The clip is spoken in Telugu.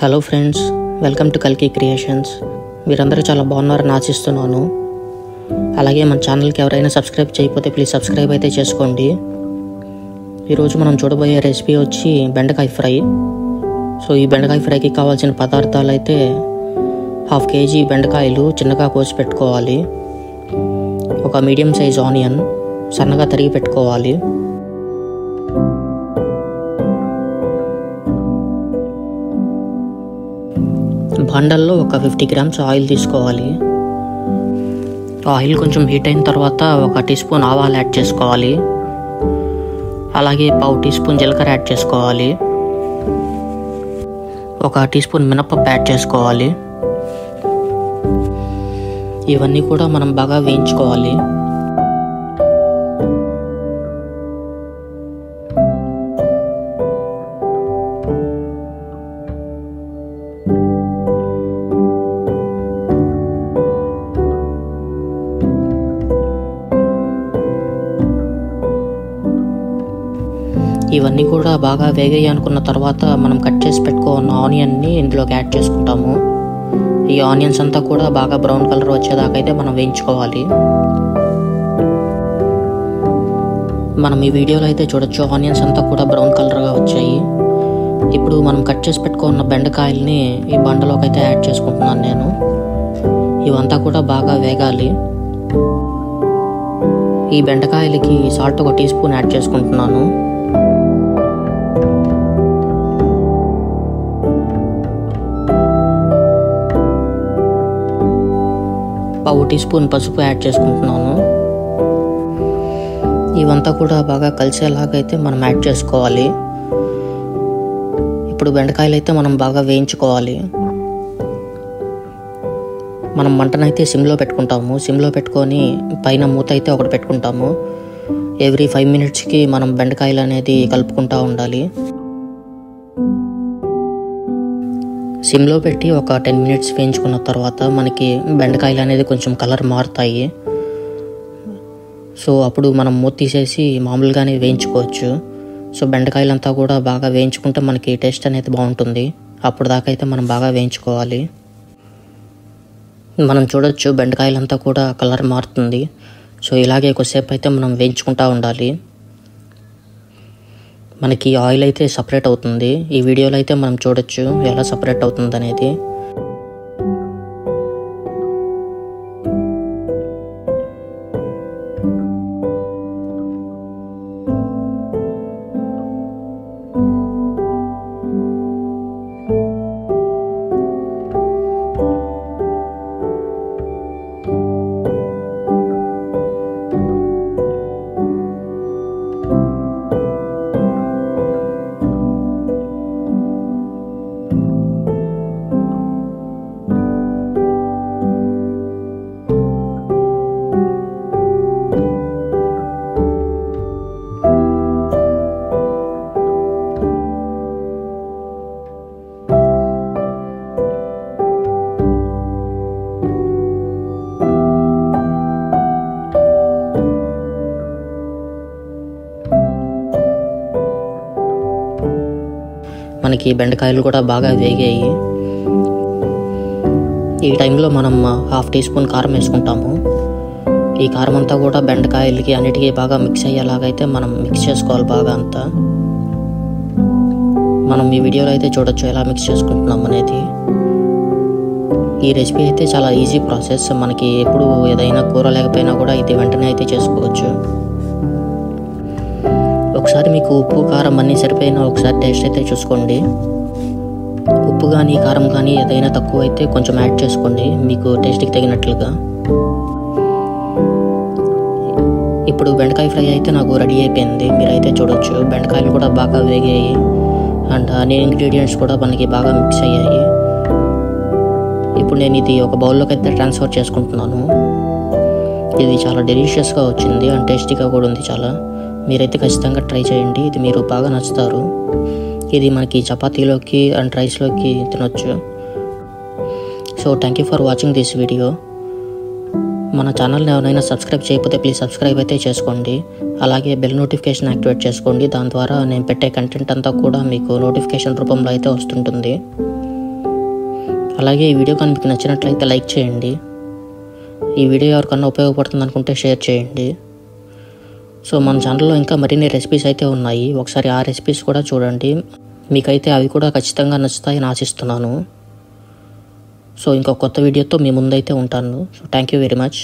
హలో ఫ్రెండ్స్, వెల్కమ్ టు కల్కి క్రియేషన్స్. మీరందరూ చాలా బాగున్నారని ఆశిస్తున్నాను. అలాగే మన ఛానల్కి ఎవరైనా సబ్స్క్రైబ్ చేయకపోతే ప్లీజ్ సబ్స్క్రైబ్ అయితే చేసుకోండి. ఈరోజు మనం చూడబోయే రెసిపీ వచ్చి బెండకాయ ఫ్రై. సో ఈ బెండకాయ ఫ్రైకి కావాల్సిన పదార్థాలు అయితే 1/2 kg బెండకాయలు చిన్నగా కోసి పెట్టుకోవాలి. ఒక మీడియం సైజ్ ఆనియన్ సన్నగా తరిగి పెట్టుకోవాలి. బండల్లో ఒక 50 grams ఆయిల్ తీసుకోవాలి. ఆయిల్ కొంచెం హీట్ అయిన తర్వాత 1 టీ స్పూన్ ఆవాలు యాడ్ చేసుకోవాలి. అలాగే 1/2 టీ స్పూన్ జీలకర్ర యాడ్ చేసుకోవాలి. 1 టీ స్పూన్ మినపప్పు యాడ్ చేసుకోవాలి. ఇవన్నీ కూడా మనం బాగా వేయించుకోవాలి. ఇవన్నీ కూడా బాగా వేగాయి అనుకున్న తర్వాత మనం కట్ చేసి పెట్టుకున్న ఆనియన్ని ఇందులోకి యాడ్ చేసుకుంటాము. ఈ ఆనియన్స్ అంతా కూడా బాగా బ్రౌన్ కలర్ వచ్చేదాకా అయితే మనం వేయించుకోవాలి. మనం ఈ వీడియోలో అయితే చూడొచ్చు, ఆనియన్స్ అంతా కూడా బ్రౌన్ కలర్గా వచ్చాయి. ఇప్పుడు మనం కట్ చేసి పెట్టుకున్న బెండకాయల్ని ఈ బండలోకి అయితే యాడ్ చేసుకుంటున్నాను నేను. ఇవంతా కూడా బాగా వేగాలి. ఈ బెండకాయలకి సాల్ట్ 1 టీ స్పూన్ యాడ్ చేసుకుంటున్నాను. 1/2 టీ స్పూన్ పసుపు యాడ్ చేసుకుంటున్నాను. ఇవంతా కూడా బాగా కలిసేలాగైతే మనం యాడ్ చేసుకోవాలి. ఇప్పుడు బెండకాయలు అయితే మనం బాగా వేయించుకోవాలి. మనం మంటనైతే సిమ్లో పెట్టుకుంటాము. సిమ్లో పెట్టుకొని పైన మూత అయితే ఒకటి పెట్టుకుంటాము. ఎవ్రీ 5 minutesకి మనం బెండకాయలు అనేది కలుపుకుంటూ ఉండాలి. సిమ్లో పెట్టి ఒక 10 minutes వేయించుకున్న తర్వాత మనకి బెండకాయలు అనేది కొంచెం కలర్ మారుతాయి. సో అప్పుడు మనం మూత తీసేసి మామూలుగానే వేయించుకోవచ్చు. సో బెండకాయలంతా కూడా బాగా వేయించుకుంటే మనకి టేస్ట్ అనేది బాగుంటుంది. అప్పుడు దాకా అయితే మనం బాగా వేయించుకోవాలి. మనం చూడొచ్చు బెండకాయలంతా కూడా కలర్ మారుతుంది. సో ఇలాగే కొద్దిసేపు అయితే మనం వేయించుకుంటూ ఉండాలి. మనకి ఆయిల్ అయితే సపరేట్ అవుతుంది. ఈ వీడియోలో అయితే మనం చూడొచ్చు ఎలా సపరేట్ అవుతుంది అనేది. మనకి బెండకాయలు కూడా బాగా వేగాయి. ఈ టైంలో మనం 1/2 టీ స్పూన్ కారం వేసుకుంటాము. ఈ కారం అంతా కూడా బెండకాయలకి అన్నిటికీ బాగా మిక్స్ అయ్యేలాగైతే మనం మిక్స్ చేసుకోవాలి బాగా అంతా. మనం ఈ వీడియోలో అయితే చూడొచ్చు ఎలా మిక్స్ చేసుకుంటున్నాం అనేది. ఈ రెసిపీ అయితే చాలా ఈజీ ప్రాసెస్. మనకి ఎప్పుడు ఏదైనా కూర లేకపోయినా కూడా ఇది వెంటనే అయితే చేసుకోవచ్చు. ఒకసారి మీకు ఉప్పు కారం అన్నీ సరిపోయినా ఒకసారి టేస్ట్ అయితే చూసుకోండి. ఉప్పు కానీ కారం కానీ ఏదైనా తక్కువ అయితే కొంచెం యాడ్ చేసుకోండి మీకు టేస్ట్కి తగినట్లుగా. ఇప్పుడు బెండకాయ ఫ్రై అయితే నాకు రెడీ అయిపోయింది. మీరైతే చూడొచ్చు బెండకాయలు కూడా బాగా వేగాయి అండ్ అన్ని ఇంగ్రీడియంట్స్ కూడా మనకి బాగా మిక్స్ అయ్యాయి. ఇప్పుడు నేను ఇది ఒక బౌల్లోకి అయితే ట్రాన్స్ఫర్ చేసుకుంటున్నాను. ఇది చాలా డెలిషియస్గా వచ్చింది అండ్ టేస్టీగా కూడా ఉంది చాలా. మీరైతే ఖచ్చితంగా ట్రై చేయండి. ఇది మీరు బాగా నచ్చుతారు. ఇది మనకి చపాతీలోకి అండ్ రైస్లోకి తినొచ్చు. So thank you for watching this video. మన ఛానల్ని ఎవరైనా సబ్స్క్రైబ్ చేయకపోతే ప్లీజ్ సబ్స్క్రైబ్ అయితే చేసుకోండి. అలాగే బెల్ నోటిఫికేషన్ యాక్టివేట్ చేసుకోండి. దాని ద్వారా నేను పెట్టే కంటెంట్ అంతా కూడా మీకు నోటిఫికేషన్ రూపంలో అయితే వస్తుంటుంది. అలాగే ఈ వీడియో కానీ మీకు నచ్చినట్లయితే లైక్ చేయండి. ఈ వీడియో ఎవరికన్నా ఉపయోగపడుతుంది అనుకుంటే షేర్ చేయండి. సో మన ఛానల్లో ఇంకా మరిన్ని రెసిపీస్ అయితే ఉన్నాయి. ఒకసారి ఆ రెసిపీస్ కూడా చూడండి. మీకైతే అవి కూడా ఖచ్చితంగా నచ్చుతాయని ఆశిస్తున్నాను. సో ఇంకో కొత్త వీడియోతో మీ ముందైతే ఉంటాను. So thank you very much.